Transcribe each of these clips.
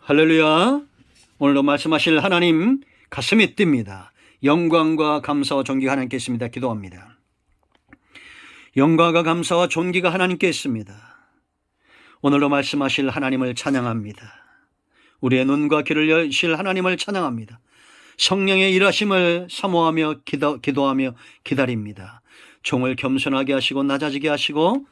할렐루야. 오늘도 말씀하실 하나님 가슴이 뜁니다. 영광과 감사와 존귀가 하나님께 있습니다. 기도합니다. 영광과 감사와 존귀가 하나님께 있습니다. 오늘도 말씀하실 하나님을 찬양합니다. 우리의 눈과 귀를 여실 하나님을 찬양합니다. 성령의 일하심을 사모하며 기도하며 기다립니다. 종을 겸손하게 하시고 낮아지게 하시고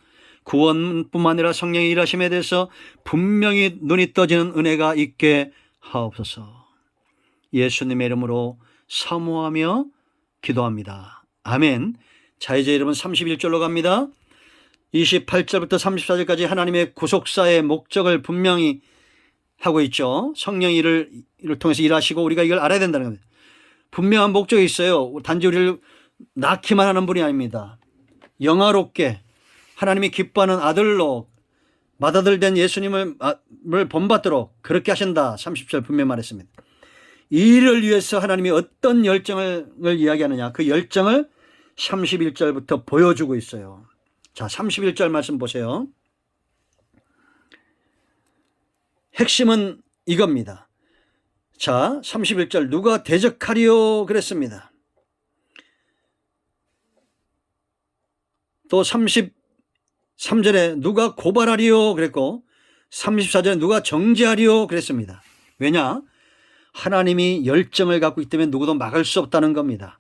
구원뿐만 아니라 성령의 일하심에 대해서 분명히 눈이 떠지는 은혜가 있게 하옵소서. 예수님의 이름으로 사모하며 기도합니다. 아멘. 자, 이제 여러분 31절로 갑니다. 28절부터 34절까지 하나님의 구속사의 목적을 분명히 하고 있죠. 성령의 일을 통해서 일하시고 우리가 이걸 알아야 된다는 겁니다. 분명한 목적이 있어요. 단지 우리를 낳기만 하는 분이 아닙니다. 영화롭게 하나님이 기뻐하는 아들로 맏아들된 예수님을 본받도록 그렇게 하신다. 30절 분명히 말했습니다. 이 일을 위해서 하나님이 어떤 열정을 이야기하느냐, 그 열정을 31절부터 보여주고 있어요. 자, 31절 말씀 보세요. 핵심은 이겁니다. 자, 31절 누가 대적하리요 그랬습니다. 또 33절에 누가 고발하리요 그랬고 34절에 누가 정죄하리요 그랬습니다. 왜냐? 하나님이 열정을 갖고 있기 때문에 누구도 막을 수 없다는 겁니다.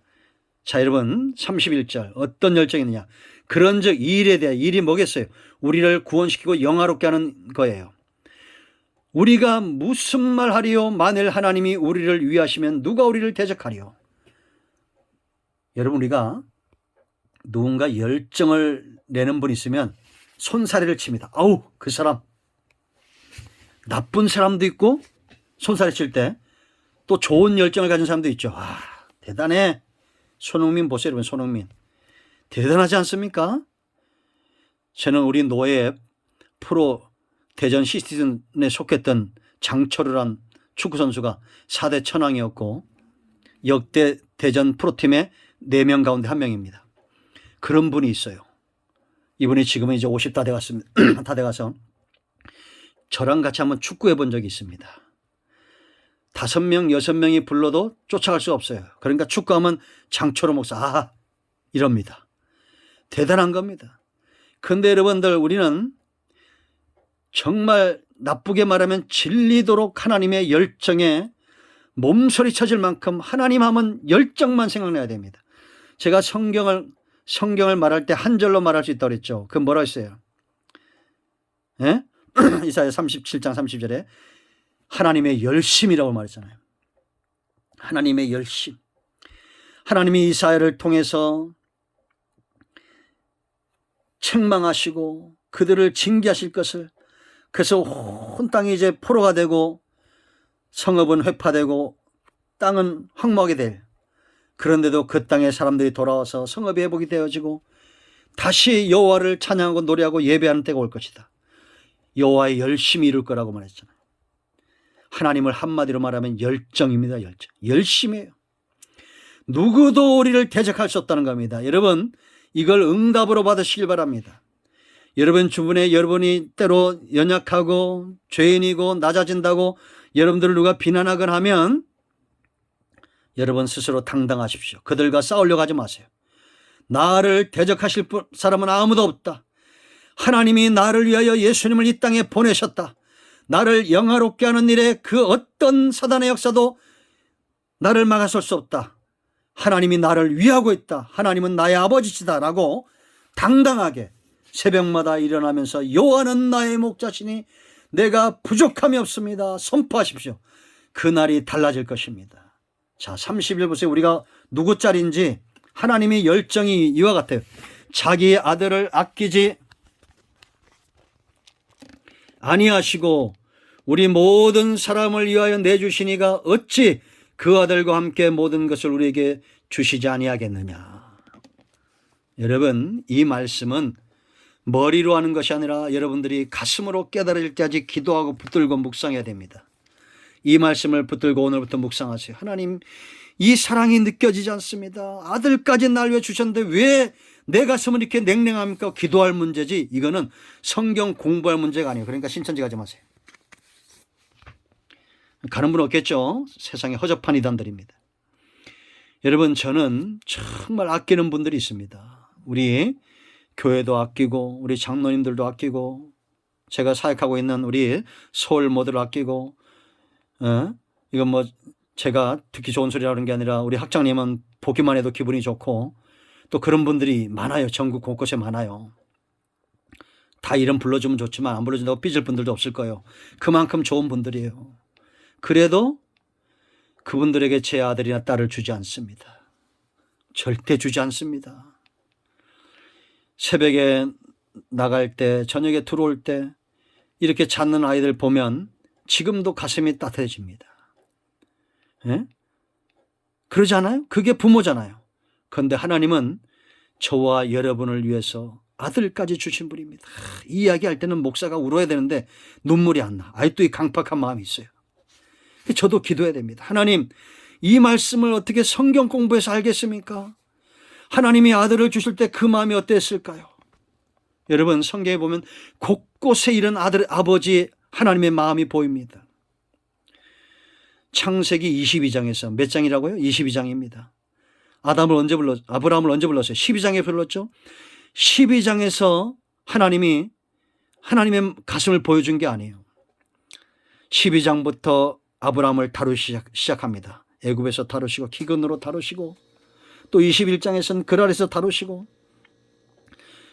자, 여러분 31절 어떤 열정이 있느냐? 그런즉 이 일에 대해, 일이 뭐겠어요? 우리를 구원시키고 영화롭게 하는 거예요. 우리가 무슨 말 하리요? 만일 하나님이 우리를 위하시면 누가 우리를 대적하리요? 여러분, 우리가 누군가 열정을 내는 분이 있으면 손사래를 칩니다. 아우, 그 사람. 나쁜 사람도 있고 손사래 칠 때 또 좋은 열정을 가진 사람도 있죠. 아, 대단해. 손흥민 보세요, 여러분. 손흥민 대단하지 않습니까? 저는 우리 노예 프로 대전 시티즌에 속했던 장철우란 축구선수가 4대 천왕이었고 역대 대전 프로팀의 4명 가운데 1명입니다. 그런 분이 있어요. 이분이 지금은 이제 50 다 돼갔습니다. 다 돼가서 저랑 같이 한번 축구해 본 적이 있습니다. 5명, 6명이 불러도 쫓아갈 수 없어요. 그러니까 축구하면 장철우 목사, 이럽니다. 대단한 겁니다. 그런데 여러분들, 우리는 정말 나쁘게 말하면 질리도록 하나님의 열정에 몸소리 쳐질 만큼 하나님 하면 열정만 생각나야 됩니다. 제가 성경을 말할 때 한 절로 말할 수 있다고 그랬죠. 그건 뭐라고 했어요? 예? 이사야 37장 30절에 하나님의 열심이라고 말했잖아요. 하나님의 열심. 하나님이 이사야를 통해서 책망하시고 그들을 징계하실 것을, 그래서 온 땅이 이제 포로가 되고 성읍은 회파되고 땅은 황무하게 될, 그런데도 그 땅에 사람들이 돌아와서 성읍이 회복이 되어지고 다시 여호와를 찬양하고 노래하고 예배하는 때가 올 것이다. 여호와의 열심히 이룰 거라고 말했잖아요. 하나님을 한마디로 말하면 열정입니다. 열심이에요. 누구도 우리를 대적할 수 없다는 겁니다. 여러분, 이걸 응답으로 받으시길 바랍니다. 여러분 주변에 여러분이 때로 연약하고 죄인이고 낮아진다고 여러분들을 누가 비난하거나 하면 여러분 스스로 당당하십시오. 그들과 싸우려고 하지 마세요. 나를 대적하실 사람은 아무도 없다. 하나님이 나를 위하여 예수님을 이 땅에 보내셨다. 나를 영화롭게 하는 일에 그 어떤 사단의 역사도 나를 막아설 수 없다. 하나님이 나를 위하고 있다. 하나님은 나의 아버지시다 라고 당당하게 새벽마다 일어나면서 여호와는 나의 목자시니 내가 부족함이 없습니다. 선포하십시오. 그날이 달라질 것입니다. 자, 30일 보세요. 우리가 누구 짤인지 하나님의 열정이 이와 같아요. 자기의 아들을 아끼지 아니하시고 우리 모든 사람을 위하여 내주시니가 어찌 그 아들과 함께 모든 것을 우리에게 주시지 아니하겠느냐. 여러분, 이 말씀은 머리로 하는 것이 아니라 여러분들이 가슴으로 깨달을 때까지 기도하고 붙들고 묵상해야 됩니다. 이 말씀을 붙들고 오늘부터 묵상하세요. 하나님, 이 사랑이 느껴지지 않습니다. 아들까지 날 위해 주셨는데 왜 내 가슴은 이렇게 냉랭합니까? 기도할 문제지 이거는 성경 공부할 문제가 아니에요. 그러니까 신천지 가지 마세요. 가는 분 없겠죠. 세상에 허접한 이단들입니다. 여러분, 저는 정말 아끼는 분들이 있습니다. 우리 교회도 아끼고 우리 장로님들도 아끼고 제가 사역하고 있는 우리 서울 모두를 아끼고 이건 뭐 제가 듣기 좋은 소리라는 게 아니라 우리 학장님은 보기만 해도 기분이 좋고 또 그런 분들이 많아요. 전국 곳곳에 많아요. 다 이름 불러주면 좋지만 안 불러준다고 삐질 분들도 없을 거예요. 그만큼 좋은 분들이에요. 그래도 그분들에게 제 아들이나 딸을 주지 않습니다. 절대 주지 않습니다. 새벽에 나갈 때, 저녁에 들어올 때 이렇게 찾는 아이들 보면 지금도 가슴이 따뜻해집니다. 예? 그러지 않아요? 그게 부모잖아요. 그런데 하나님은 저와 여러분을 위해서 아들까지 주신 분입니다. 이 이야기할 때는 목사가 울어야 되는데 눈물이 안 나. 아직도 이 강팍한 마음이 있어요. 저도 기도해야 됩니다. 하나님, 이 말씀을 어떻게 성경 공부해서 알겠습니까? 하나님이 아들을 주실 때 그 마음이 어땠을까요? 여러분, 성경에 보면 곳곳에 이런 아들, 아버지 하나님의 마음이 보입니다. 창세기 22장에서 몇 장이라고요? 22장입니다. 아브라함을 언제 불렀어요? 12장에 불렀죠. 12장에서 하나님의 가슴을 보여준 게 아니에요. 12장부터 아브라함을 다루기 시작합니다. 애굽에서 다루시고 기근으로 다루시고 또 21장에서는 그랄에서 다루시고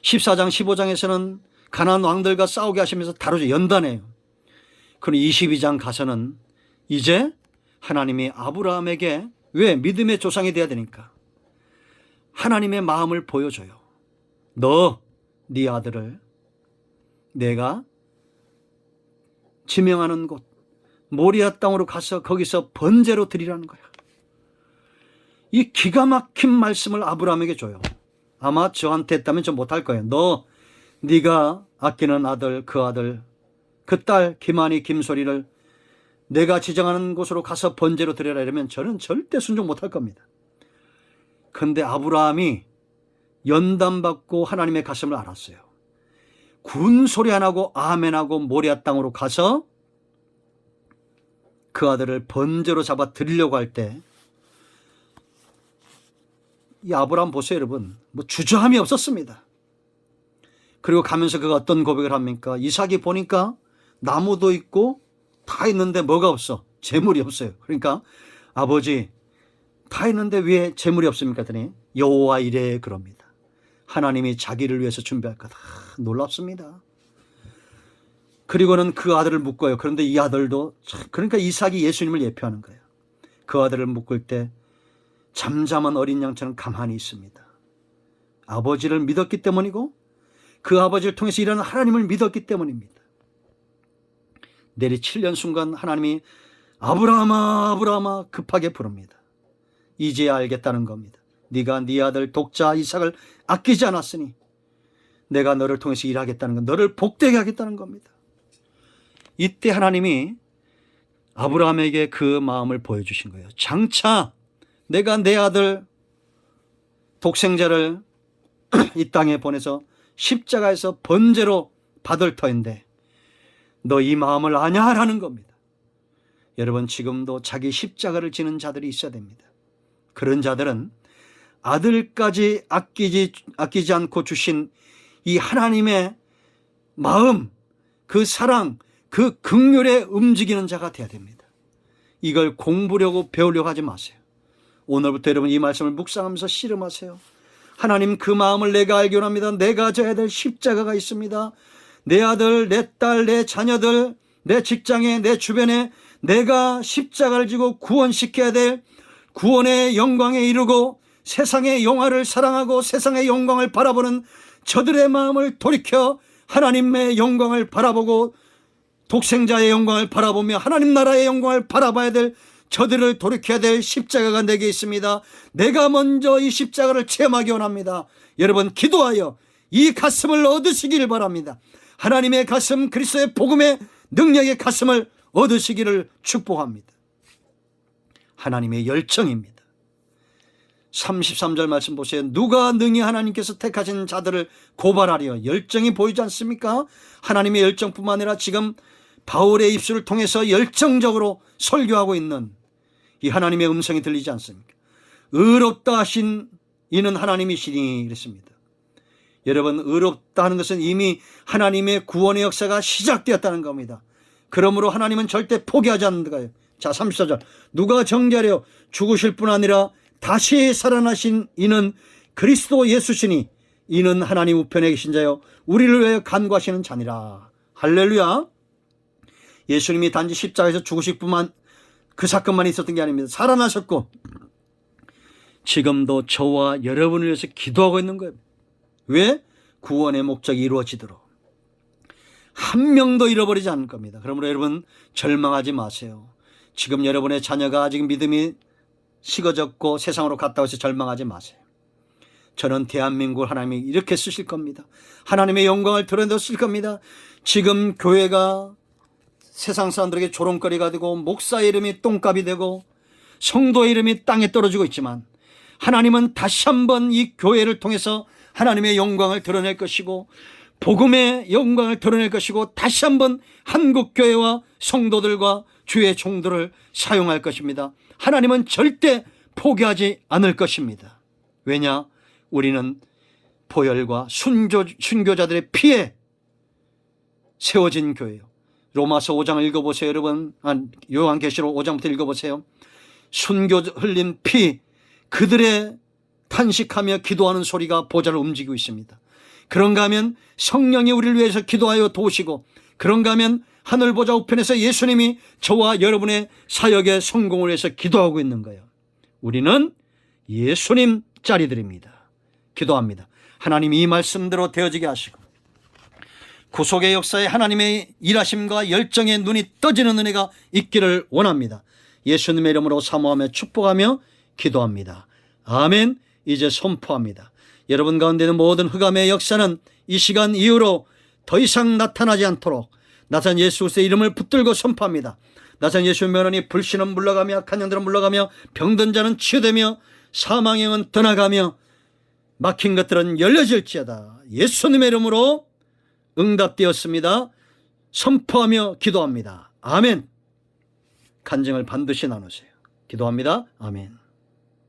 14장 15장에서는 가나안 왕들과 싸우게 하시면서 다루죠. 연단해요. 그럼 22장 가서는 이제 하나님이 아브라함에게 왜 믿음의 조상이 돼야 되니까 하나님의 마음을 보여줘요. 너, 네 아들을 내가 지명하는 곳 모리아 땅으로 가서 거기서 번제로 드리라는 거야. 이 기가 막힌 말씀을 아브라함에게 줘요. 아마 저한테 했다면 좀 못할 거예요. 너, 네가 아끼는 아들, 그 딸 김한이, 김소리를 내가 지정하는 곳으로 가서 번제로 드려라 이러면 저는 절대 순종 못할 겁니다. 그런데 아브라함이 연단받고 하나님의 가슴을 알았어요. 군소리 안 하고 아멘하고 모리아 땅으로 가서 그 아들을 번제로 잡아 드리려고 할 때 이 아브라함 보세요, 여러분. 뭐 주저함이 없었습니다. 그리고 가면서 그가 어떤 고백을 합니까? 이삭이 보니까 나무도 있고 다 있는데 뭐가 없어? 재물이 없어요. 그러니까 아버지 다 있는데 왜 재물이 없습니까? 그랬더니 여호와 이래 그럽니다. 하나님이 자기를 위해서 준비할 거다. 놀랍습니다. 그리고는 그 아들을 묶어요. 그런데 이 아들도 그러니까 이삭이 예수님을 예표하는 거예요. 그 아들을 묶을 때 잠잠한 어린 양처럼 가만히 있습니다. 아버지를 믿었기 때문이고 그 아버지를 통해서 일하는 하나님을 믿었기 때문입니다. 내리 7년 순간 하나님이 아브라함아 아브라함아 급하게 부릅니다. 이제야 알겠다는 겁니다. 네가 네 아들 독자 이삭을 아끼지 않았으니 내가 너를 통해서 일하겠다는 건 너를 복되게 하겠다는 겁니다. 이때 하나님이 아브라함에게 그 마음을 보여주신 거예요. 장차 내가 내 아들 독생자를 이 땅에 보내서 십자가에서 번제로 받을 터인데 너 이 마음을 아냐라는 겁니다. 여러분, 지금도 자기 십자가를 지는 자들이 있어야 됩니다. 그런 자들은 아들까지 아끼지 않고 주신 이 하나님의 마음, 그 사랑, 그 긍휼에 움직이는 자가 되어야 됩니다. 이걸 공부려고 배우려고 하지 마세요. 오늘부터 여러분 이 말씀을 묵상하면서 씨름하세요. 하나님, 그 마음을 내가 알기 원합니다. 내가 져야 될 십자가가 있습니다. 내 아들, 내 딸, 내 자녀들, 내 직장에, 내 주변에 내가 십자가를 지고 구원시켜야 될 구원의 영광에 이르고 세상의 영화를 사랑하고 세상의 영광을 바라보는 저들의 마음을 돌이켜 하나님의 영광을 바라보고 독생자의 영광을 바라보며 하나님 나라의 영광을 바라봐야 될 저들을 돌이켜야 될 십자가가 내게 있습니다. 내가 먼저 이 십자가를 체험하기 원합니다. 여러분, 기도하여 이 가슴을 얻으시기를 바랍니다. 하나님의 가슴, 그리스도의 복음의 능력의 가슴을 얻으시기를 축복합니다. 하나님의 열정입니다. 33절 말씀 보세요. 누가 능히 하나님께서 택하신 자들을 고발하려 열정이 보이지 않습니까? 하나님의 열정뿐만 아니라 지금 바울의 입술을 통해서 열정적으로 설교하고 있는 이 하나님의 음성이 들리지 않습니까? 의롭다 하신 이는 하나님이시니 그랬습니다. 여러분, 의롭다 하는 것은 이미 하나님의 구원의 역사가 시작되었다는 겁니다. 그러므로 하나님은 절대 포기하지 않는다. 자, 34절. 누가 정죄하려 죽으실 뿐 아니라 다시 살아나신 이는 그리스도 예수시니 이는 하나님 우편에 계신 자요 우리를 위하여 간구하시는 자니라. 할렐루야. 예수님이 단지 십자가에서 죽으실 뿐만 그 사건만 있었던 게 아닙니다. 살아나셨고 지금도 저와 여러분을 위해서 기도하고 있는 거예요. 왜? 구원의 목적이 이루어지도록. 한 명도 잃어버리지 않을 겁니다. 그러므로 여러분 절망하지 마세요. 지금 여러분의 자녀가 아직 믿음이 식어졌고 세상으로 갔다고 해서 절망하지 마세요. 저는 대한민국을 하나님이 이렇게 쓰실 겁니다. 하나님의 영광을 드러내실 겁니다. 지금 교회가 세상 사람들에게 조롱거리가 되고 목사의 이름이 똥값이 되고 성도의 이름이 땅에 떨어지고 있지만 하나님은 다시 한번 이 교회를 통해서 하나님의 영광을 드러낼 것이고 복음의 영광을 드러낼 것이고 다시 한번 한국교회와 성도들과 주의 종들을 사용할 것입니다. 하나님은 절대 포기하지 않을 것입니다. 왜냐? 우리는 보혈과 순교자들의 피에 세워진 교회예요. 로마서 5장을 읽어보세요. 여러분, 요한계시록 5장부터 읽어보세요. 순교 흘린 피, 그들의 탄식하며 기도하는 소리가 보좌를 움직이고 있습니다. 그런가 하면 성령이 우리를 위해서 기도하여 도우시고, 그런가 하면 하늘 보좌 우편에서 예수님이 저와 여러분의 사역의 성공을 위해서 기도하고 있는 거예요. 우리는 예수님 자리들입니다. 기도합니다. 하나님 이 말씀대로 되어지게 하시고 구속의 역사에 하나님의 일하심과 열정의 눈이 떠지는 은혜가 있기를 원합니다. 예수님의 이름으로 사모하며 축복하며 기도합니다. 아멘. 이제 선포합니다. 여러분 가운데는 모든 흑암의 역사는 이 시간 이후로 더 이상 나타나지 않도록 나산 예수 그리스도의 이름을 붙들고 선포합니다. 나산 예수의 면허니 불신은 물러가며 악한 영들은 물러가며 병든 자는 치유되며 사망의 영은 떠나가며 막힌 것들은 열려질지어다. 예수님의 이름으로 응답되었습니다. 선포하며 기도합니다. 아멘. 간증을 반드시 나누세요. 기도합니다. 아멘.